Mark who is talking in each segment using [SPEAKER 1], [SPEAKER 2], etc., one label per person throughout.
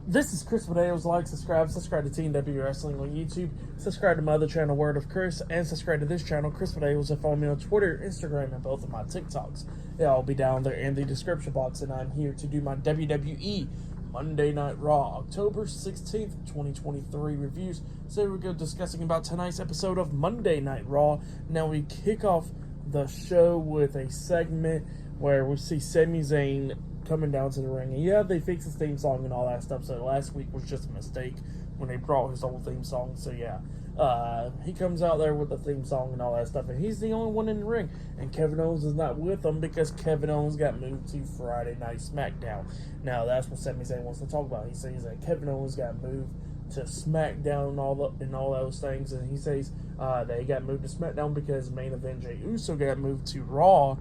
[SPEAKER 1] This is Chris Videos. Like, subscribe to Team W Wrestling on YouTube, subscribe to my other channel, Word of Chris, and subscribe to this channel, Chris Videos, and follow me on Twitter, Instagram, and both of my TikToks. They'll all be down there in the description box, and I'm here to do my WWE Monday Night Raw, October 16th, 2023 reviews. So here we go, discussing about tonight's episode of Monday Night Raw. Now we kick off the show with a segment where we see Sami Zayn coming down to the ring. And yeah, they fixed his theme song and all that stuff, so last week was just a mistake when they brought his old theme song. So yeah, he comes out there with the theme song and all that stuff, and he's the only one in the ring, and Kevin Owens is not with him because Kevin Owens got moved to Friday Night SmackDown. Now that's what Sami Zayn wants to talk about. He says that Kevin Owens got moved to SmackDown and all those things, and he says that he got moved to SmackDown because main event Jey Uso got moved to Raw.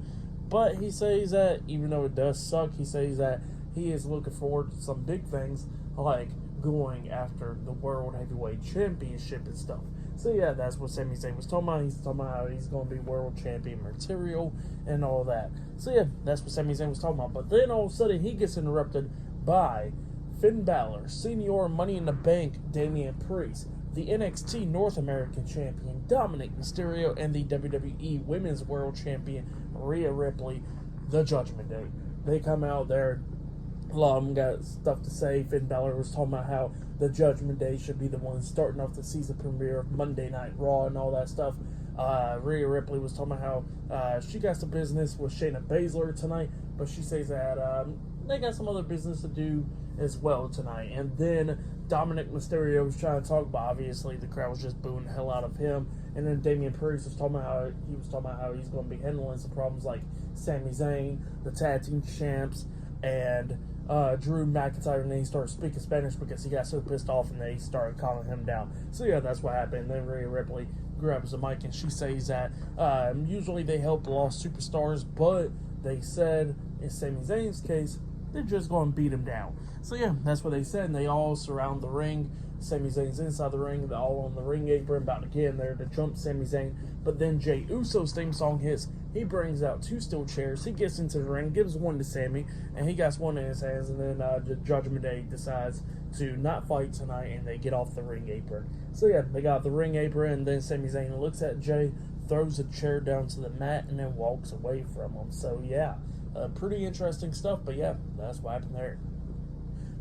[SPEAKER 1] But he says that even though it does suck, he says that he is looking forward to some big things like going after the World Heavyweight Championship and stuff. So yeah, that's what Sami Zayn was talking about. He's talking about how he's going to be World Champion material and all that. So yeah, that's what Sami Zayn was talking about. But then all of a sudden he gets interrupted by Finn Balor, Senior Money in the Bank Damian Priest, the NXT North American Champion Dominic Mysterio, and the WWE Women's World Champion Rhea Ripley, the Judgment Day. They come out there, a lot of them got stuff to say. Finn Balor was talking about how the Judgment Day should be the one starting off the season premiere of Monday Night Raw and all that stuff. Rhea Ripley was talking about how she got some business with Shayna Baszler tonight, but she says that they got some other business to do as well tonight. And then Dominic Mysterio was trying to talk, but obviously the crowd was just booing the hell out of him. And then Damian Priest was talking about how he's going to be handling some problems like Sami Zayn, the tag team champs, and Drew McIntyre. And then he started speaking Spanish because he got so pissed off, and they started calming him down. So yeah, that's what happened. And then Rhea Ripley grabs the mic and she says that usually they help lost superstars, but they said in Sami Zayn's case, they're just going to beat him down. So yeah, that's what they said, and they all surround the ring. Sami Zayn's inside the ring, they're all on the ring apron, about to get in there to jump Sami Zayn. But then Jey Uso's theme song hits. He brings out two steel chairs. He gets into the ring, gives one to Sami, and he got one in his hands. And then the Judgment Day decides to not fight tonight, and they get off the ring apron. So yeah, they got the ring apron, and then Sami Zayn looks at Jey, throws a chair down to the mat, and then walks away from him. So yeah, pretty interesting stuff. But yeah, that's what happened there.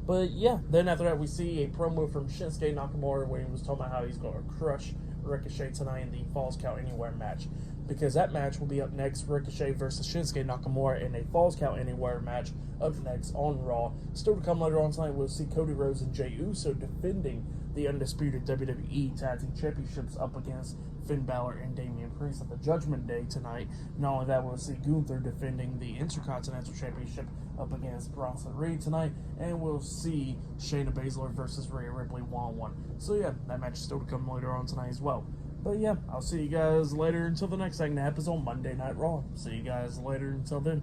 [SPEAKER 1] But yeah, then after that we see a promo from Shinsuke Nakamura where he was talking about how he's going to crush Ricochet tonight in the Falls Count Anywhere match, because that match will be up next. Ricochet versus Shinsuke Nakamura in a Falls Count Anywhere match up next on Raw. Still to come later on tonight, we'll see Cody Rhodes and Jey Uso defending the undisputed WWE Tag Team Championships up against Finn Balor and Damian Priest at the Judgment Day tonight. Not only that, we'll see Gunther defending the Intercontinental Championship up against Bronson Reed tonight, and we'll see Shayna Baszler versus Rhea Ripley 1-on-1. So yeah, that match is still to come later on tonight as well. But yeah, I'll see you guys later until the next thing that happens on Monday Night Raw. See you guys later until then.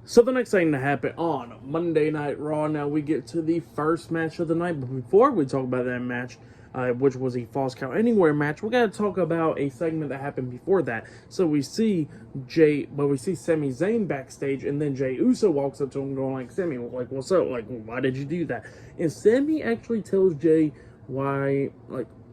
[SPEAKER 1] So the next thing to happen on Monday Night Raw, now we get to the first match of the night. But before we talk about that match, which was a Falls Count Anywhere match, we got to talk about a segment that happened before that. So we see Sami Zayn backstage, and then Jey Uso walks up to him going like, Sami, like, what's up? Like, why did you do that? And Sami actually tells Jey why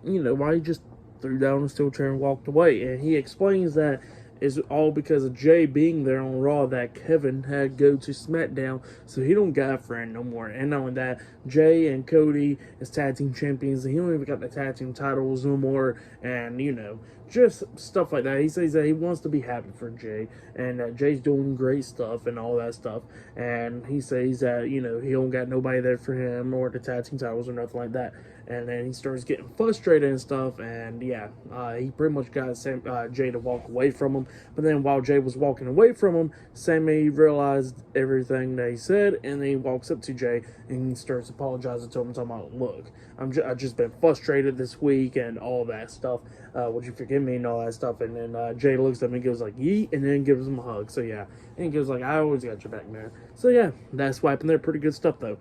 [SPEAKER 1] he just threw down a steel chair and walked away. And he explains that it's all because of Jey being there on Raw, that Kevin had to go to SmackDown, so he don't got a friend no more. And not only that, Jey and Cody as tag team champions, and he don't even got the tag team titles no more, and just stuff like that. He says that he wants to be happy for Jey, and Jey's doing great stuff and all that stuff. And he says that, he don't got nobody there for him or the tag team titles or nothing like that. And then he starts getting frustrated and stuff, and yeah, he pretty much got Jey to walk away from him. But then while Jey was walking away from him, Sami realized everything that he said, and then he walks up to Jey and he starts apologizing to him, talking about, look, I've just been frustrated this week and all that stuff. Would you forgive me and all that stuff? And then Jey looks at him and goes like, yeet, and then gives him a hug. So yeah, and he goes like, I always got your back, man. So yeah, that's what happened there. Pretty good stuff though.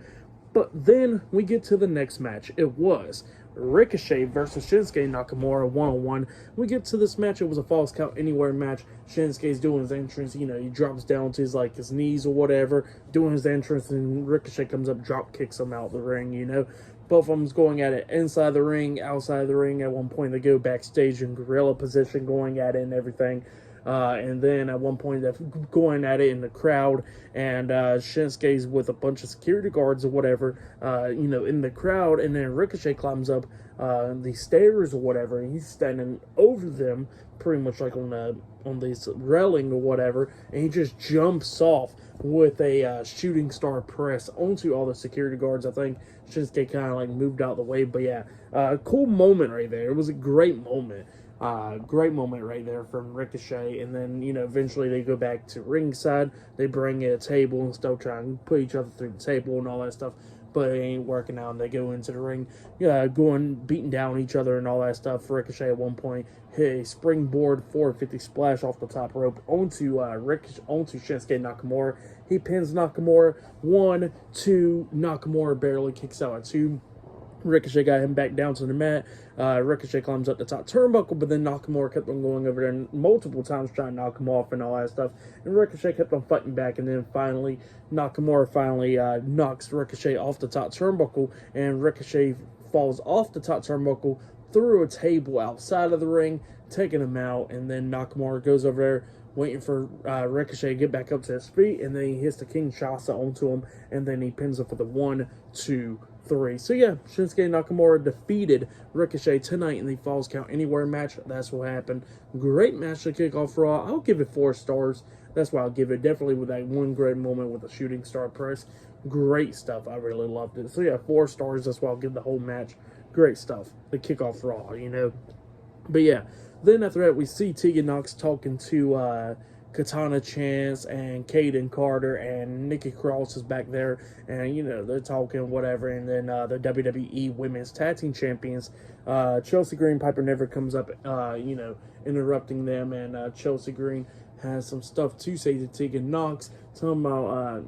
[SPEAKER 1] But then we get to the next match. It was Ricochet versus Shinsuke Nakamura one-on-one. We get to this match. It was a false count anywhere match. Shinsuke's doing his entrance. He drops down to his knees or whatever, doing his entrance, and Ricochet comes up, drop kicks him out the ring. Both of them's going at it inside the ring, outside the ring. At one point, they go backstage in gorilla position, going at it and everything. And then at one point, they're going at it in the crowd, and Shinsuke's with a bunch of security guards or whatever, in the crowd, and then Ricochet climbs up the stairs or whatever, and he's standing over them, pretty much like on this railing or whatever, and he just jumps off with a shooting star press onto all the security guards. I think Shinsuke kind of moved out of the way, but yeah, cool moment right there. It was a great moment. Great moment right there from Ricochet, and then eventually they go back to ringside. They bring in a table and stuff, trying to put each other through the table and all that stuff, but it ain't working out. And they go into the ring, beating down each other and all that stuff. Ricochet at one point hit a springboard 450 splash off the top rope onto Shinsuke Nakamura. He pins Nakamura 1, 2. Nakamura barely kicks out at 2. Ricochet got him back down to the mat. Ricochet climbs up the top turnbuckle, but then Nakamura kept on going over there multiple times trying to knock him off and all that stuff. And Ricochet kept on fighting back, and then finally, Nakamura knocks Ricochet off the top turnbuckle, and Ricochet falls off the top turnbuckle through a table outside of the ring, taking him out, and then Nakamura goes over there, waiting for Ricochet to get back up to his feet, and then he hits the Kinshasa onto him, and then he pins him for the 1, 2, 3. So yeah, Shinsuke Nakamura defeated Ricochet tonight in the Falls Count Anywhere match. That's what happened. Great match to kick off Raw. I'll give it 4 stars. That's why I'll give it. Definitely with that one great moment with the shooting star press. Great stuff. I really loved it. So yeah, 4 stars. That's why I'll give the whole match. Great stuff. The kick off Raw, But yeah, then after that, we see Tegan Nox talking to Katana Chance and Kaden Carter, and Nikki Cross is back there, and they're talking whatever, and then the WWE Women's Tag Team Champions, Chelsea Green, Piper Niven comes up, interrupting them, and Chelsea Green has some stuff to say to Tegan Nox, talking about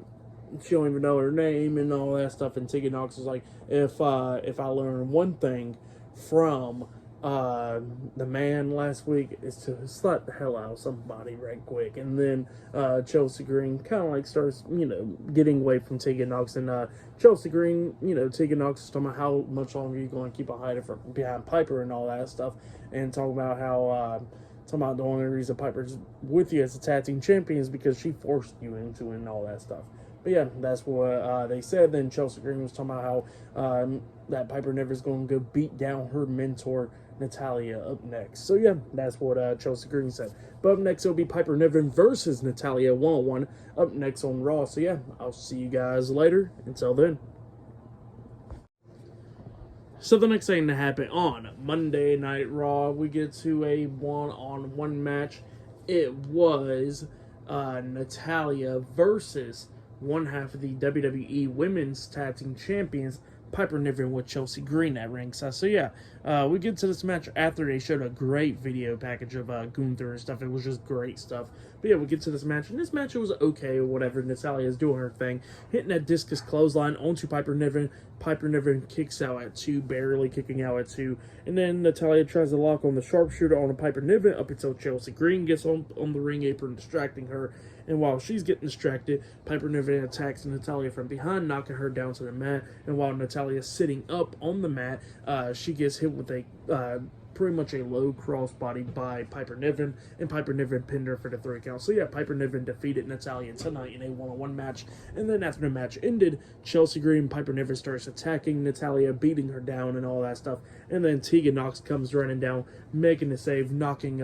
[SPEAKER 1] she don't even know her name and all that stuff, and Tegan Nox is like, if I learn one thing from the man last week is to slap the hell out of somebody right quick. And then Chelsea Green kind of starts getting away from Tegan Nox, and Chelsea Green, Tegan Nox is talking about how much longer you're going to keep a hiding from behind Piper and all that stuff, and talking about how the only reason Piper's with you as a tag team champion is because she forced you into it and all that stuff. But yeah, that's what they said. Then Chelsea Green was talking about how that Piper Niven's going to go beat down her mentor Natalya up next. So yeah, that's what Chelsea Green said. But up next, it'll be Piper Niven versus Natalya one-on-one up next on Raw. So yeah, I'll see you guys later. Until then. So the next thing to happen on Monday Night Raw, we get to a one-on-one match. It was Natalya versus one half of the WWE Women's Tag Team Champions, Piper Niven, with Chelsea Green at ringside. So yeah, we get to this match after they showed a great video package of Gunther and stuff. It was just great stuff. But yeah, we get to this match, and this match was okay or whatever. Natalya is doing her thing, hitting that discus clothesline onto Piper Niven. Piper Niven kicks out at 2, barely kicking out at 2. And then Natalya tries to lock on the sharpshooter on Piper Niven up until Chelsea Green gets on the ring apron, distracting her. And while she's getting distracted, Piper Niven attacks Natalya from behind, knocking her down to the mat. And while Natalya is sitting up on the mat, she gets hit with a pretty much a low crossbody by Piper Niven, and Piper Niven pinned her for the 3 count. So yeah, Piper Niven defeated Natalya tonight in a one-on-one match. And then after the match ended, Chelsea Green and Piper Niven starts attacking Natalya, beating her down and all that stuff. And then Tegan Nox comes running down, making the save, knocking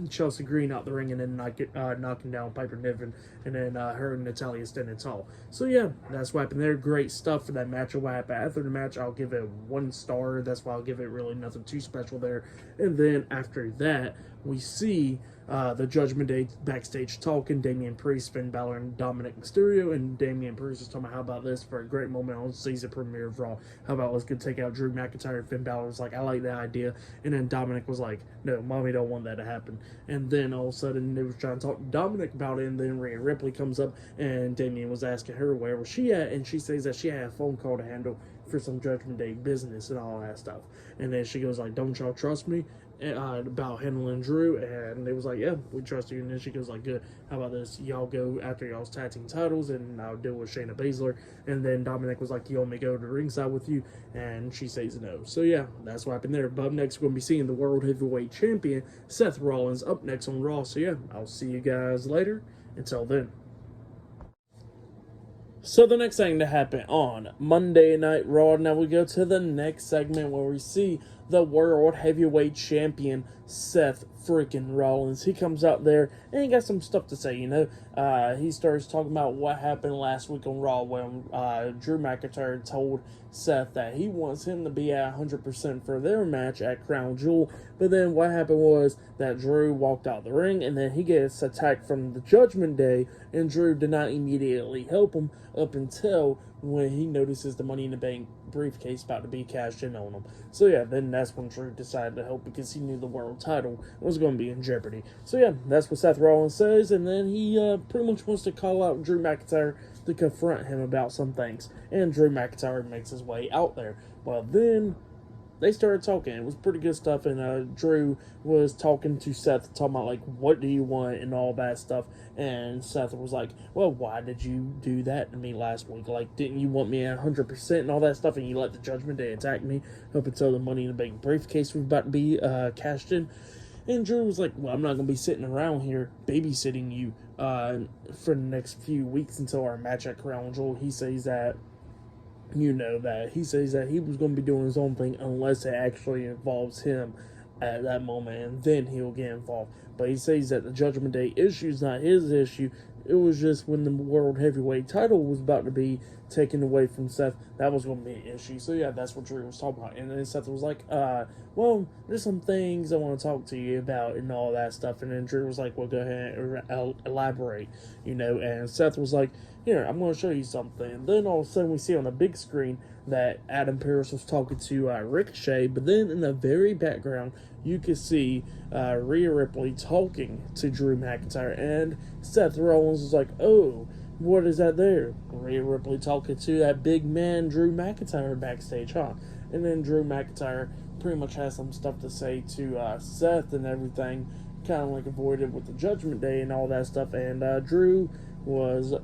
[SPEAKER 1] Chelsea Green out the ring, and then knocking down Piper Niven, and then her and Natalya standing tall. So yeah, that's what happened there. Great stuff for that match. And what happened after the match, I'll give it 1 star. That's why I'll give it really nothing too special there. And then after that, we see the Judgment Day backstage talking. Damian Priest, Finn Balor, and Dominic Mysterio. And Damian Priest is talking about, how about this for a great moment on season premiere of Raw? How about let's go take out Drew McIntyre? And Finn Balor was like, I like that idea. And then Dominic was like, no, mommy don't want that to happen. And then all of a sudden they was trying to talk to Dominic about it. And then Rhea Ripley comes up, and Damian was asking her where was she at, and she says that she had a phone call to handle for some Judgment Day business and all that stuff. And then she goes like, don't y'all trust me about handling Drew? And they was like, yeah, we trust you. And then she goes like, good, how about this, y'all go after y'all's tag team titles and I'll deal with Shayna Baszler. And then Dominic was like, you want me to go to ringside with you? And she says no. So yeah, that's what happened there. But up next, we're going to be seeing the World Heavyweight Champion Seth Rollins up next on Raw. So yeah, I'll see you guys later. Until then. So the next thing to happen on Monday Night Raw, now we go to the next segment where we see the World Heavyweight Champion Seth freaking Rollins. He comes out there and he got some stuff to say, he starts talking about what happened last week on Raw when Drew McIntyre told Seth that he wants him to be at 100% for their match at Crown Jewel. But then what happened was that Drew walked out the ring and then he gets attacked from the Judgment Day, and Drew did not immediately help him up until when he notices the Money in the Bank briefcase about to be cashed in on him. So yeah, then that's when Drew decided to help because he knew the world title was going to be in jeopardy. So yeah, that's what Seth Rollins says, and then he pretty much wants to call out Drew McIntyre to confront him about some things. And Drew McIntyre makes his way out there. Well, then they started talking. It was pretty good stuff, and Drew was talking to Seth, talking about, like, what do you want and all that stuff. And Seth was like, well, why did you do that to me last week? Like, didn't you want me at 100% and all that stuff, and you let the Judgment Day attack me up until the Money in the Bank briefcase was about to be cashed in? And Drew was like, well, I'm not going to be sitting around here babysitting you for the next few weeks until our match at Crown Jewel. He says that he says that he was going to be doing his own thing unless it actually involves him at that moment, and then he'll get involved. But he says that the Judgment Day issue is not his issue. It was just when the World Heavyweight title was about to be taken away from Seth, that was going to be an issue. So yeah, that's what Drew was talking about. And then Seth was like, well, there's some things I want to talk to you about and all that stuff. And then Drew was like, well, go ahead and elaborate, And Seth was like, here, I'm going to show you something. And then all of a sudden we see on the big screen that Adam Pearce was talking to Ricochet, but then in the very background, you could see Rhea Ripley talking to Drew McIntyre, and Seth Rollins was like, oh, what is that there? Rhea Ripley talking to that big man Drew McIntyre backstage, huh? And then Drew McIntyre pretty much has some stuff to say to Seth and everything, kind of like avoided with the Judgment Day and all that stuff, and Drew was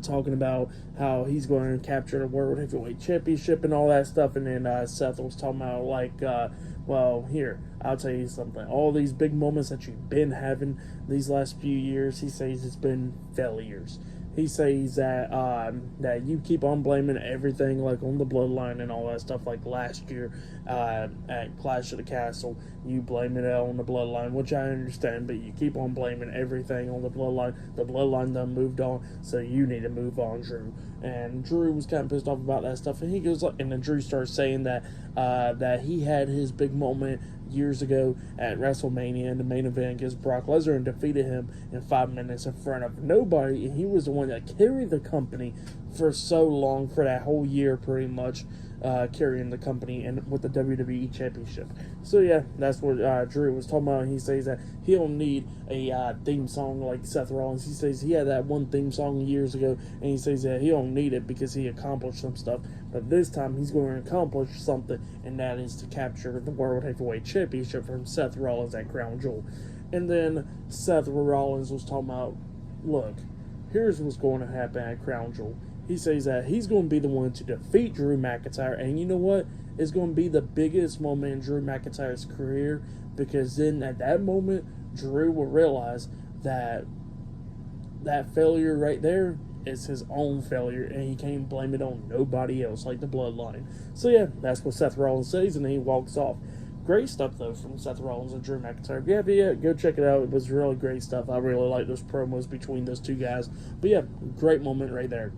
[SPEAKER 1] talking about how he's going to capture the World Heavyweight Championship and all that stuff. And then Seth was talking about, like, well, here, I'll tell you something. All these big moments that you've been having these last few years, he says it's been failures. He says that that you keep on blaming everything, like, on the bloodline and all that stuff. Like last year at Clash of the Castle, you blaming it on the bloodline, which I understand, but you keep on blaming everything on the bloodline. The bloodline done moved on, so you need to move on, Drew. And Drew was kind of pissed off about that stuff, and he goes like, and then Drew starts saying that that he had his big moment years ago at WrestleMania in the main event against Brock Lesnar and defeated him in 5 minutes in front of nobody, and he was the one that carried the company for so long, for that whole year pretty much, carrying the company and with the WWE Championship. So yeah, that's what Drew was talking about. He says that he don't need a theme song like Seth Rollins. He says he had that one theme song years ago, and he says that he don't need it because he accomplished some stuff. But this time he's going to accomplish something, and that is to capture the World Heavyweight Championship from Seth Rollins at Crown Jewel. And then Seth Rollins was talking about, look, here's what's going to happen at Crown Jewel. He says that he's going to be the one to defeat Drew McIntyre, and you know what? It's going to be the biggest moment in Drew McIntyre's career, because then at that moment, Drew will realize that that failure right there is his own failure, and he can't blame it on nobody else like the bloodline. So yeah, that's what Seth Rollins says, and then he walks off. Great stuff, though, from Seth Rollins and Drew McIntyre. If you haven't yet, go check it out. It was really great stuff. I really like those promos between those two guys. But yeah, great moment right there.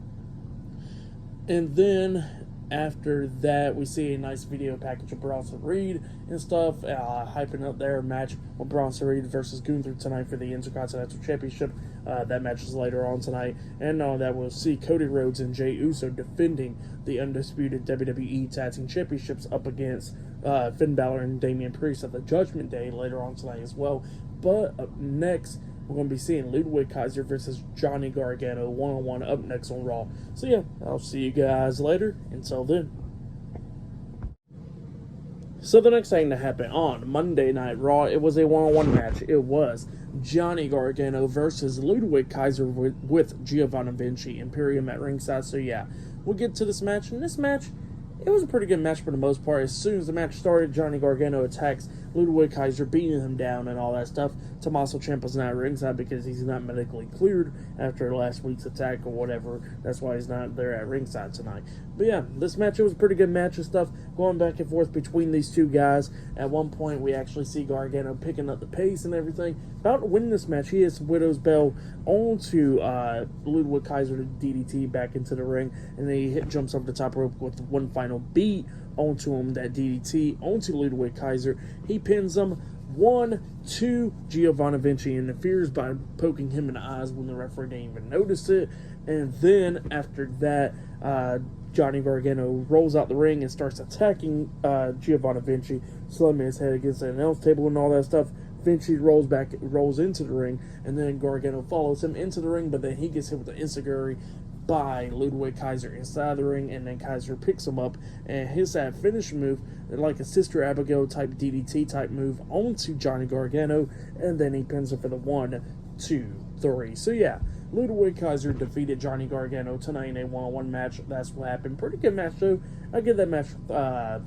[SPEAKER 1] And then after that, we see a nice video package of Bronson Reed and stuff, hyping up their match with Bronson Reed versus Gunther tonight for the Intercontinental Championship. That match is later on tonight. And on that, we'll see Cody Rhodes and Jey Uso defending the undisputed WWE Tag Team Championships up against Finn Balor and Damian Priest at the Judgment Day later on tonight as well. But up next, we're going to be seeing Ludwig Kaiser versus Johnny Gargano one-on-one up next on Raw. So yeah, I'll see you guys later. Until then. So the next thing to happen on Monday Night Raw, it was a one-on-one match. It was Johnny Gargano versus Ludwig Kaiser with Giovanni Vinci Imperium at ringside. So yeah, we'll get to this match. And this match, it was a pretty good match for the most part. As soon as the match started, Johnny Gargano attacks Ludwig Kaiser, beating him down and all that stuff. Tommaso Ciampa's not at ringside because he's not medically cleared after last week's attack or whatever. That's why he's not there at ringside tonight. But yeah, this match, it was a pretty good match and stuff, going back and forth between these two guys. At one point, we actually see Gargano picking up the pace and everything. About to win this match, he hits Widow's Bell onto Ludwig Kaiser to DDT back into the ring, and then he jumps over the top rope with one final beat onto him, that DDT onto Ludwig Kaiser. He pins him 1-2. Giovanni Vinci interferes by poking him in the eyes when the referee didn't even notice it. And then after that, Johnny Gargano rolls out the ring and starts attacking Giovanni Vinci, slamming his head against the announce table and all that stuff. Vinci rolls into the ring, and then Gargano follows him into the ring, but then he gets hit with the enziguri by Ludwig Kaiser inside the ring, and then Kaiser picks him up and hits that finish move, like a Sister Abigail type DDT type move, onto Johnny Gargano, and then he pins him for the 1, 2, 3. So yeah, Ludwig Kaiser defeated Johnny Gargano tonight in a one-on-one match. That's what happened. Pretty good match though. I give that match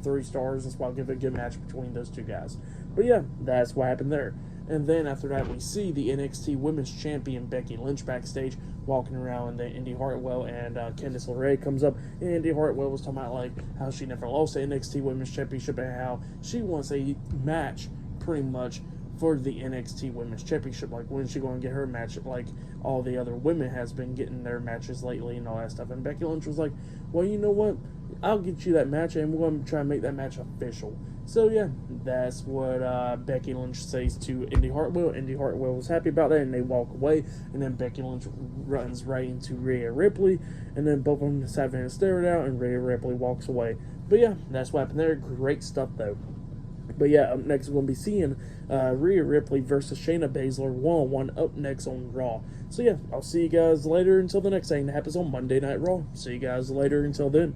[SPEAKER 1] 3 stars. That's why I give it a good match between those two guys. But yeah, that's what happened there. And then after that, we see the NXT Women's Champion Becky Lynch backstage walking around, and then Indy Hartwell and Candice LeRae comes up. And Indy Hartwell was talking about like how she never lost the NXT Women's Championship and how she wants a match pretty much for the NXT Women's Championship. Like, when's she going to get her match? Like all the other women has been getting their matches lately and all that stuff. And Becky Lynch was like, well, you know what? I'll get you that match, and we're going to try and make that match official. So yeah, that's what Becky Lynch says to Indy Hartwell. Indy Hartwell was happy about that, and they walk away. And then Becky Lynch runs right into Rhea Ripley, and then both of them just having a stare it out, and Rhea Ripley walks away. But yeah, that's what happened there. Great stuff though. But yeah, up next we're going to be seeing Rhea Ripley versus Shayna Baszler one-on-one up next on Raw. So yeah, I'll see you guys later until the next thing that happens on Monday Night Raw. See you guys later until then.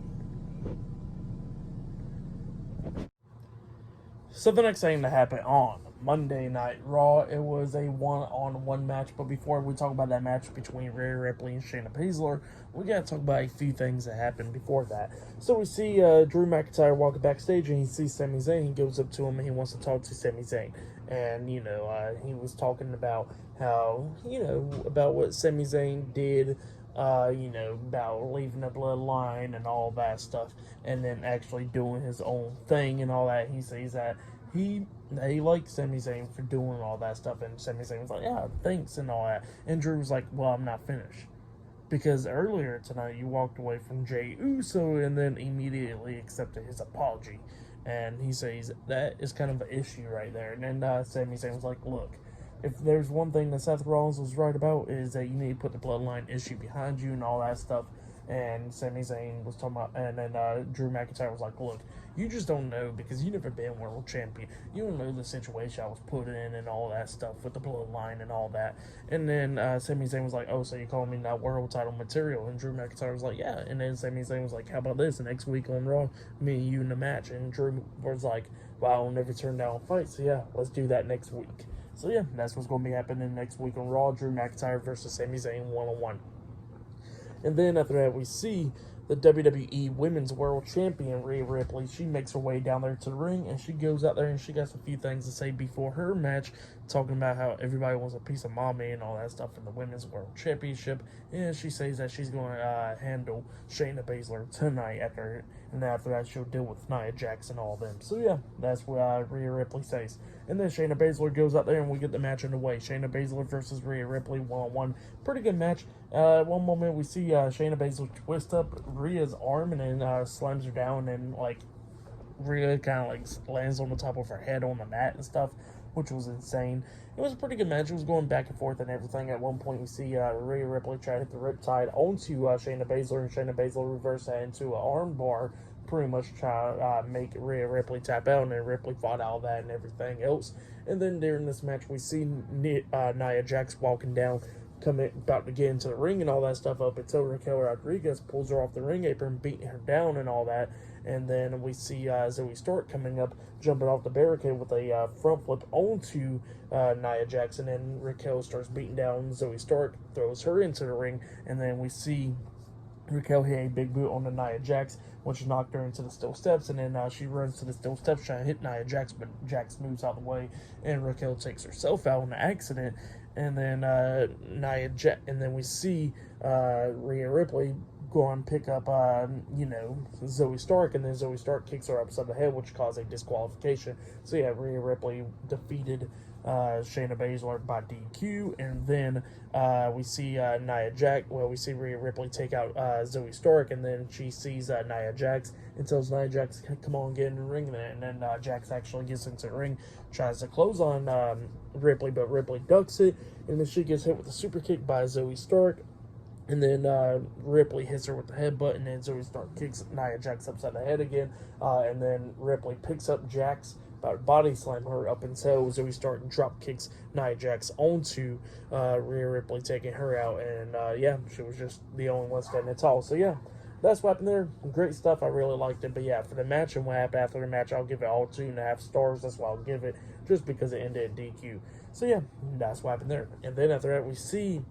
[SPEAKER 1] So the next thing that happened on Monday Night Raw, it was a one-on-one match. But before we talk about that match between Rhea Ripley and Shayna Baszler, we got to talk about a few things that happened before that. So we see Drew McIntyre walking backstage, and he sees Sami Zayn. He goes up to him, and he wants to talk to Sami Zayn. And, he was talking about how, about what Sami Zayn did, about leaving the bloodline and all that stuff, and then actually doing his own thing and all that. He says that he likes Sami Zayn for doing all that stuff, and Sami Zayn was like, yeah, thanks and all that. And Drew was like, well, I'm not finished. Because earlier tonight you walked away from Jey Uso and then immediately accepted his apology. And he says that is kind of an issue right there. And then Sami Zayn was like, look, if there's one thing that Seth Rollins was right about, is that you need to put the bloodline issue behind you and all that stuff. And Sami Zayn was talking about, and then Drew McIntyre was like, look, you just don't know because you never been world champion. You don't know the situation I was put in and all that stuff with the bloodline and all that. And then Sami Zayn was like, oh, so you call me not world title material? And Drew McIntyre was like, yeah. And then Sami Zayn was like, how about this? Next week on Raw, me and you in the match. And Drew was like, well, I'll never turn down a fight. So yeah, let's do that next week. So yeah, that's what's going to be happening next week on Raw. Drew McIntyre versus Sami Zayn one-on-one. And then after that, we see the WWE Women's World Champion, Rhea Ripley. She makes her way down there to the ring, and she goes out there and she got a few things to say before her match, talking about how everybody wants a piece of mommy and all that stuff in the Women's World Championship. And she says that she's going to handle Shayna Baszler tonight and after that she'll deal with Nia Jax and all them. So yeah, that's what Rhea Ripley says. And then Shayna Baszler goes out there and we get the match underway. Shayna Baszler versus Rhea Ripley one-on-one. Pretty good match. At one moment, we see Shayna Baszler twist up Rhea's arm and then slams her down, and like Rhea kind of like lands on the top of her head on the mat and stuff, which was insane. It was a pretty good match. It was going back and forth and everything. At one point, we see Rhea Ripley try to hit the Riptide onto Shayna Baszler, and Shayna Baszler reverse that into an arm bar, pretty much try to make Rhea Ripley tap out, and then Ripley fought out of that and everything else. And then during this match, we see Nia Jax walking down, about to get into the ring and all that stuff up until Raquel Rodriguez pulls her off the ring apron, beating her down and all that. And then we see Zoe Stark coming up, jumping off the barricade with a front flip onto Nia Jax, and then Raquel starts beating down Zoe Stark, throws her into the ring, and then we see Raquel hit a big boot on the Nia Jax, which knocked her into the steel steps, and then she runs to the steel steps trying to hit Nia Jax, but Jax moves out of the way, and Raquel takes herself out in an accident. And then and then we see Rhea Ripley go and pick up, Zoe Stark, and then Zoe Stark kicks her upside the head, which caused a disqualification. So yeah, Rhea Ripley defeated Shayna Baszler by DQ, and then we see we see Rhea Ripley take out Zoe Stark, and then she sees Nia Jax and tells Nia Jax, come on, get in the ring, and then Jax actually gets into the ring, tries to close on Ripley, but Ripley ducks it, and then she gets hit with a super kick by Zoe Stark. And then Ripley hits her with the headbutt, and then Zoe Stark kicks Nia Jax upside the head again. And then Ripley picks up Jax, about to body slam her up until Zoe Stark drop kicks Nia Jax onto Rhea Ripley, taking her out. And she was just the only one standing tall. So yeah, that's what happened there. Great stuff. I really liked it. But yeah, for the match and what happened after the match, I'll give it all 2.5 stars. That's why I'll give it, just because it ended in DQ. So yeah, that's what happened there. And then after that, we see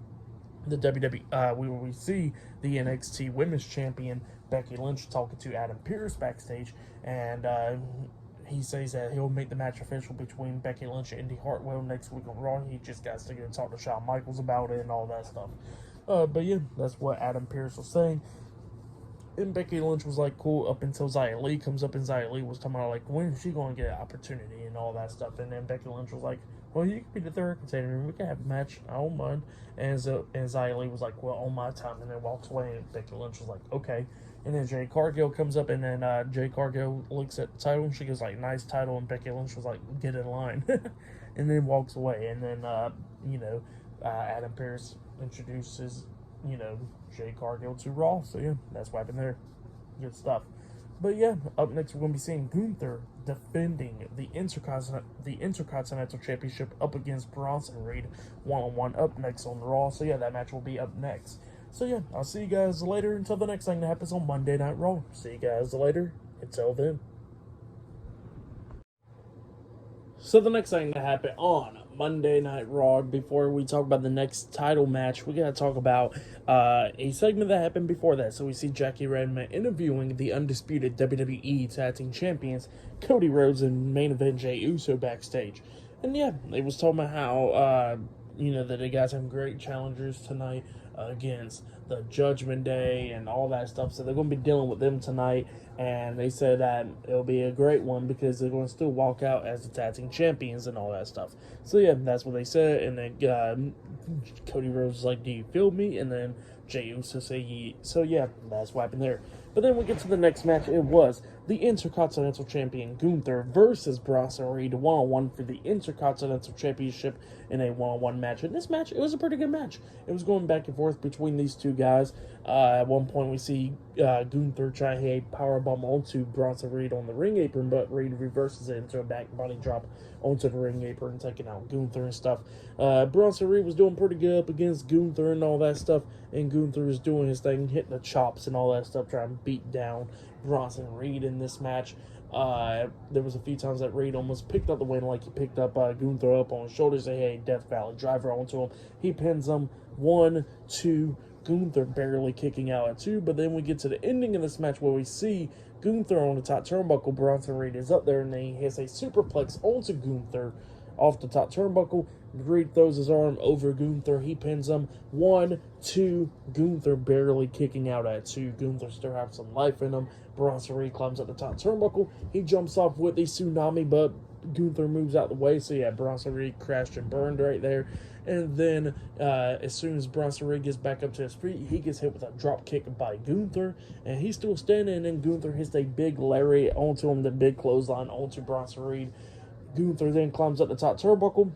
[SPEAKER 1] the WWE, we see the NXT Women's Champion Becky Lynch talking to Adam Pearce backstage, and he says that he'll make the match official between Becky Lynch and Indy Hartwell next week on Raw. He just got to go and talk to Shawn Michaels about it and all that stuff. But yeah, that's what Adam Pearce was saying. And Becky Lynch was like cool up until Xia Li comes up, and Xia Li was talking about like, when is she going to get an opportunity and all that stuff. And then Becky Lynch was like, well, you can be the third contender and we can have a match, I don't mind. And Xia Li was like, well, on my time, and then walks away, and Becky Lynch was like, okay. And then Jade Cargill comes up, and then Jade Cargill looks at the title, and she goes like, nice title, and Becky Lynch was like, get in line. And then walks away. And then Adam Pearce introduces Jade Cargill to Raw. So yeah, that's what happened there. Good stuff. But yeah, up next we're going to be seeing Gunther defending the Intercontinental Championship up against Bronson Reed one-on-one up next on Raw. So yeah, that match will be up next. So yeah, I'll see you guys later until the next thing that happens on Monday Night Raw. See you guys later. Until then. So the next thing that happened on Monday Night Raw, before we talk about the next title match, we gotta talk about a segment that happened before that. So we see Jackie Redmond interviewing the undisputed WWE Tag Team Champions, Cody Rhodes, and main event Jey Uso backstage. And yeah, they was talking about how that they got some great challengers tonight against the Judgment Day and all that stuff. So they're going to be dealing with them tonight. And they said that it'll be a great one because they're going to still walk out as the tag team champions and all that stuff. So yeah, that's what they said. And then Cody Rhodes was like, do you feel me? And then Jey Uso said, yeah. So yeah, that's what happened there. But then we get to the next match. It was the Intercontinental Champion Gunther versus Bronson Reed one-on-one for the Intercontinental Championship in a one-on-one match. In this match, it was a pretty good match. It was going back and forth between these two guys. At one point, we see Gunther try to hit a powerbomb onto Bronson Reed on the ring apron, but Reed reverses it into a back body drop onto the ring apron, taking out Gunther and stuff. Bronson Reed was doing pretty good up against Gunther and all that stuff, and Gunther was doing his thing, hitting the chops and all that stuff, trying to beat down Bronson Reed in this match. There was a few times that Reed almost picked up the win, like he picked up Gunther up on his shoulders and hey, Death Valley driver onto him. He pins him 1, 2, Gunther barely kicking out at 2, but then we get to the ending of this match where we see Gunther on the top turnbuckle. Bronson Reed is up there and then he hits a superplex onto Gunther off the top turnbuckle. Reed throws his arm over Gunther. He pins him 1, 2, Gunther barely kicking out at 2. Gunther still has some life in him. Bronson Reed climbs up the top turnbuckle. He jumps off with the tsunami, but Gunther moves out the way. So yeah, Bronson Reed crashed and burned right there. And then as soon as Bronson Reed gets back up to his feet, he gets hit with a drop kick by Gunther, and he's still standing. And then Gunther hits a big lariat onto him, the big clothesline onto Bronson Reed. Gunther then climbs up the top turnbuckle,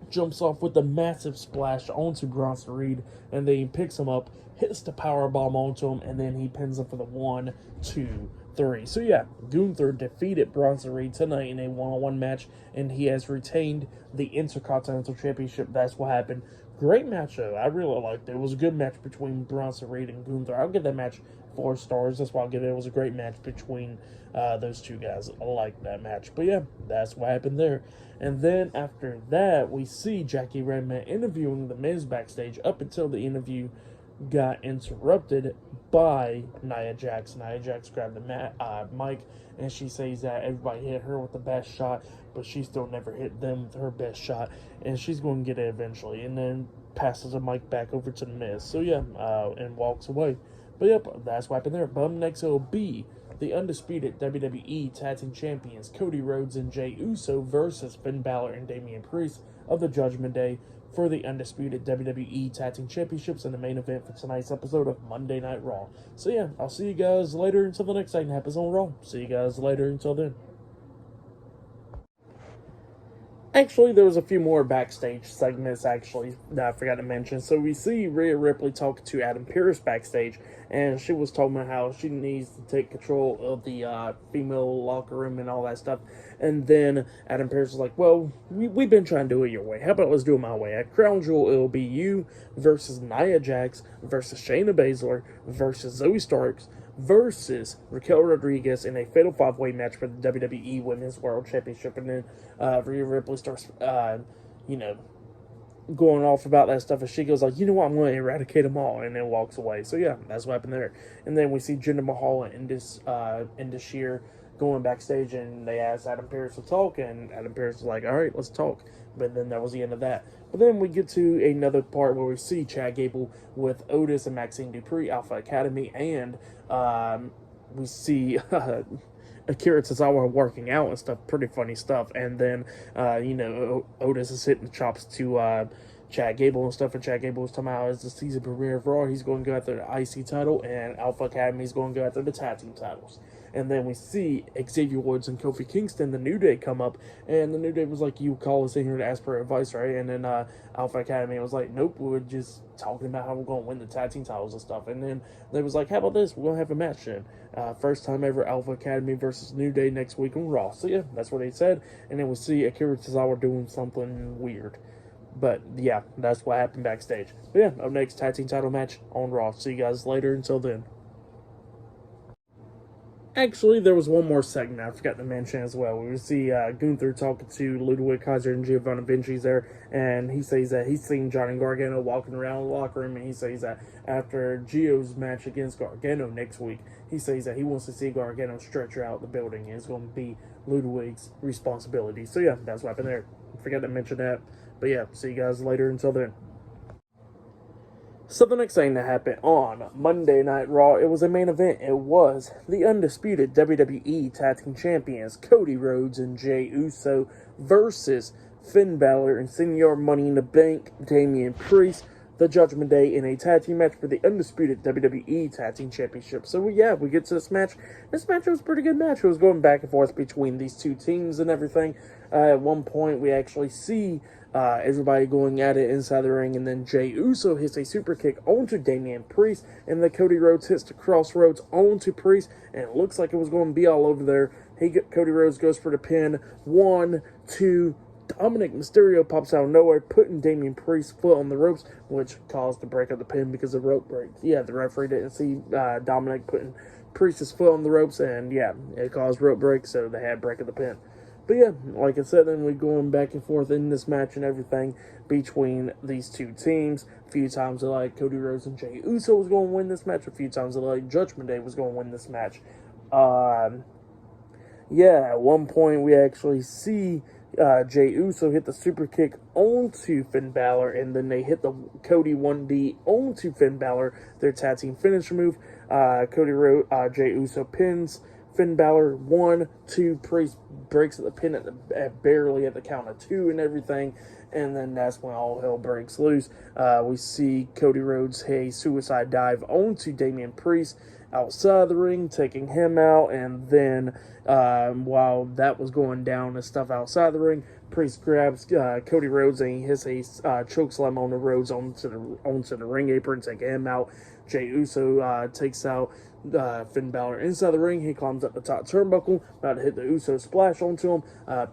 [SPEAKER 1] jumps off with a massive splash onto Bronson Reed, and then he picks him up, hits the power bomb onto him, and then he pins him for the 1, 2, 3. So yeah, Gunther defeated Bronson Reed tonight in a one-on-one match, and he has retained the Intercontinental Championship. That's what happened. Great match, though. I really liked it. It was a good match between Bronson Reed and Gunther. I'll give that match 4 stars. That's why I'll give it. It was a great match between those two guys. I like that match. But yeah, that's what happened there. And then after that, we see Jackie Redman interviewing The Miz backstage up until the interview got interrupted by Nia Jax. Nia Jax grabbed the mic, and she says that everybody hit her with the best shot, but she still never hit them with her best shot, and she's going to get it eventually, and then passes the mic back over to The Miz. So yeah, and walks away. But yep, that's what happened there. But next it'll be the undisputed WWE Tag Team Champions Cody Rhodes and Jey Uso versus Finn Balor and Damian Priest of the Judgment Day for the undisputed WWE Tag Team Championships in the main event for tonight's episode of Monday Night Raw. So yeah, I'll see you guys later until the next thing happens on Raw. See you guys later until then. Actually, there was a few more backstage segments, actually, that I forgot to mention. So we see Rhea Ripley talking to Adam Pearce backstage, and she was talking about how she needs to take control of the female locker room and all that stuff. And then Adam Pearce was like, well, we've been trying to do it your way. How about let's do it my way? At Crown Jewel, it'll be you versus Nia Jax versus Shayna Baszler versus Zoe Starks versus Raquel Rodriguez in a fatal 5-way match for the WWE Women's World Championship. And then Rhea Ripley starts, going off about that stuff, and she goes like, you know what, I'm going to eradicate them all, and then walks away. So yeah, that's what happened there. And then we see Jinder Mahal and Indus Sher going backstage, and they asked Adam Pearce to talk, and Adam Pearce was like, all right, let's talk. But then that was the end of that. But then we get to another part where we see Chad Gable with Otis and Maxine Dupree, Alpha Academy, and we see Akira Tozawa working out and stuff, pretty funny stuff. And then, Otis is hitting the chops to Chad Gable and stuff, and Chad Gable was talking about as the season premiere of Raw, he's going to go after the IC title, and Alpha Academy is going to go after the tag team titles. And then we see Xavier Woods and Kofi Kingston, the New Day, come up, and the New Day was like, you call us in here to ask for advice, right? And then Alpha Academy was like, nope, we're just talking about how we're going to win the tag team titles and stuff. And then they was like, how about this? We're going to have a match then. First time ever, Alpha Academy versus New Day next week on Raw. So yeah, that's what they said. And then we see Akira Tozawa doing something weird. But yeah, that's what happened backstage. But yeah, up next, tag team title match on Raw. See you guys later. Until then. Actually, there was one more segment I forgot to mention as well. We see Gunther talking to Ludwig Kaiser and Giovanni Vinci's there, and he says that he's seen Johnny Gargano walking around the locker room, and he says that after Gio's match against Gargano next week, he says that he wants to see Gargano stretch out the building, and it's going to be Ludwig's responsibility. So yeah, that's what happened there. Forgot to mention that. But yeah, see you guys later. Until then. So the next thing that happened on Monday Night Raw, it was a main event. It was the undisputed WWE Tag Team Champions Cody Rhodes and Jey Uso versus Finn Balor and Senior Money in the Bank Damian Priest, the Judgment Day, in a tag team match for the undisputed WWE Tag Team Championship. So we get to this match. This match was a pretty good match. It was going back and forth between these two teams and everything. At one point, we actually see everybody going at it inside the ring, and then Jey Uso hits a super kick onto Damian Priest, and then Cody Rhodes hits the crossroads onto Priest, and it looks like it was going to be all over there. Cody Rhodes goes for the pin. 1, 2, Dominic Mysterio pops out of nowhere, putting Damian Priest's foot on the ropes, which caused the break of the pin because the rope breaks. Yeah, the referee didn't see Dominic putting Priest's foot on the ropes, and yeah, it caused rope break, so they had break of the pin. But yeah, like I said, then we're going back and forth in this match and everything between these two teams. A few times Cody Rhodes and Jey Uso was going to win this match. A few times Judgment Day was going to win this match. At one point we actually see Jey Uso hit the super kick onto Finn Balor, and then they hit the Cody 1D onto Finn Balor, their tag team finisher move. Jey Uso pins Finn Balor, 1, 2, Priest breaks at the pin barely at the count of 2 and everything, and then that's when all hell breaks loose. We see Cody Rhodes hit a suicide dive onto Damian Priest outside the ring, taking him out, and then while that was going down and stuff outside the ring, Priest grabs Cody Rhodes and he hits a chokeslam on the Rhodes onto the ring apron, taking him out. Jey Uso takes out Finn Balor inside the ring. He climbs up the top turnbuckle, about to hit the Uso splash onto him.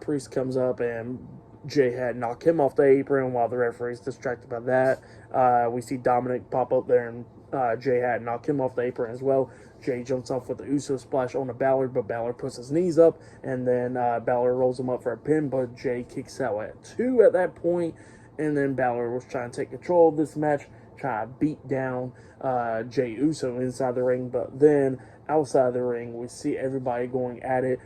[SPEAKER 1] Priest comes up and Jay had knocked him off the apron while the referee's distracted by that. We see Dominic pop up there and Jay had knocked him off the apron as well. Jay jumps off with the Uso splash on the Balor, but Balor puts his knees up, and then Balor rolls him up for a pin, but Jay kicks out at 2 at that point, and then Balor was trying to take control of this match, trying to beat down Jey Uso inside the ring, but then outside the ring, we see everybody going at it.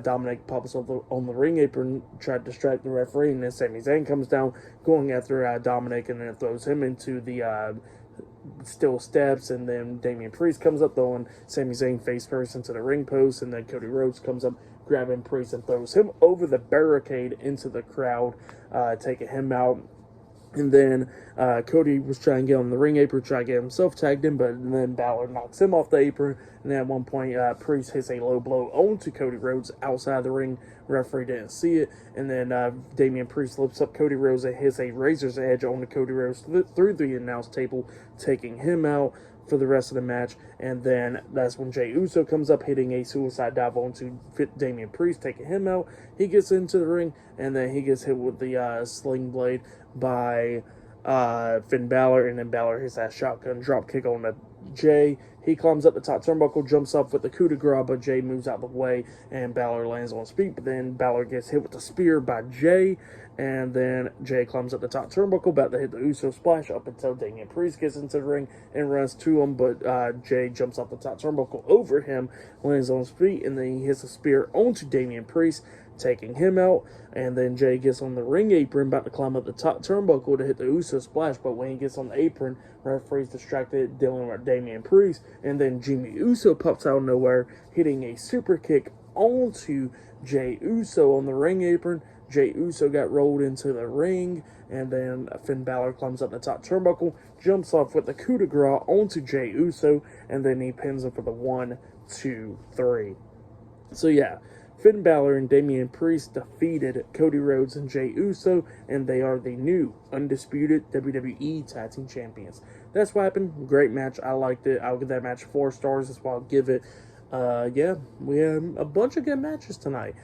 [SPEAKER 1] Dominic pops up on the ring apron, tried to distract the referee, and then Sami Zayn comes down, going after Dominic, and then throws him into the steel steps, and then Damian Priest comes up, throwing Sami Zayn face first into the ring post, and then Cody Rhodes comes up, grabbing Priest and throws him over the barricade into the crowd, taking him out. And then Cody was trying to get on the ring apron, try to get himself tagged in, but then Balor knocks him off the apron. And then at one point, Priest hits a low blow onto Cody Rhodes outside the ring. Referee didn't see it. And then Damian Priest lifts up Cody Rhodes and hits a razor's edge onto Cody Rhodes through the announce table, taking him out for the rest of the match. And then that's when Jey Uso comes up, hitting a suicide dive onto Damian Priest, taking him out. He gets into the ring, and then he gets hit with the sling blade by Finn Balor, and then Balor hits that shotgun drop kick on Jay. He climbs up the top turnbuckle, jumps up with the coup de grace, but Jay moves out of the way, and Balor lands on his feet, but then Balor gets hit with the spear by Jay, and then Jay climbs up the top turnbuckle, about to hit the Uso splash up until Damian Priest gets into the ring and runs to him, but Jay jumps off the top turnbuckle over him, lands on his feet, and then he hits a spear onto Damian Priest, taking him out. And then Jay gets on the ring apron, about to climb up the top turnbuckle to hit the Uso splash, but when he gets on the apron, referee's distracted, dealing with Damian Priest, and then Jimmy Uso pops out of nowhere, hitting a super kick onto Jey Uso on the ring apron. Jey Uso got rolled into the ring, and then Finn Balor climbs up the top turnbuckle, jumps off with the coup de grace onto Jey Uso, and then he pins him for the 1, 2, 3. So yeah, Finn Balor and Damian Priest defeated Cody Rhodes and Jey Uso, and they are the new undisputed WWE Tag Team Champions. That's what happened. Great match. I liked it. I'll give that match 4 stars. That's why I'll give it. Yeah, we had a bunch of good matches tonight.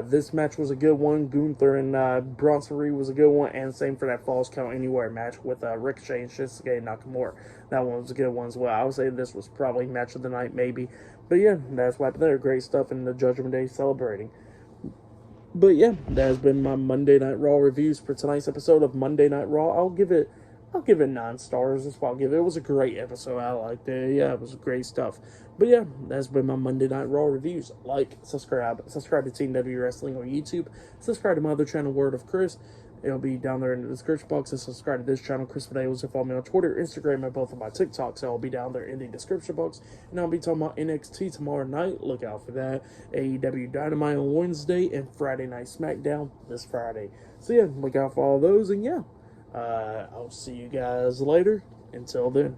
[SPEAKER 1] This match was a good one. Gunther and Bronson Reed was a good one, and same for that Falls Count Anywhere match with Ricochet and Shinsuke Nakamura. That one was a good one as well. I would say this was probably match of the night, maybe. But yeah, that's what happened there. Great stuff in the Judgment Day celebrating. But yeah, that has been my Monday Night Raw reviews for tonight's episode of Monday Night Raw. I'll give it 9 stars. That's what I'll give it. It was a great episode. I liked it. Yeah, it was great stuff. But yeah, that's been my Monday Night Raw reviews. Like, subscribe to Team W Wrestling on YouTube. Subscribe to my other channel, Word of Chris. It'll be down there in the description box. And subscribe to this channel, Chris Videos. And follow me on Twitter, Instagram, and both of my TikToks. I'll be down there in the description box. And I'll be talking about NXT tomorrow night. Look out for that. AEW Dynamite on Wednesday, and Friday Night SmackDown this Friday. So yeah, look out for all those. And yeah, I'll see you guys later. Until then.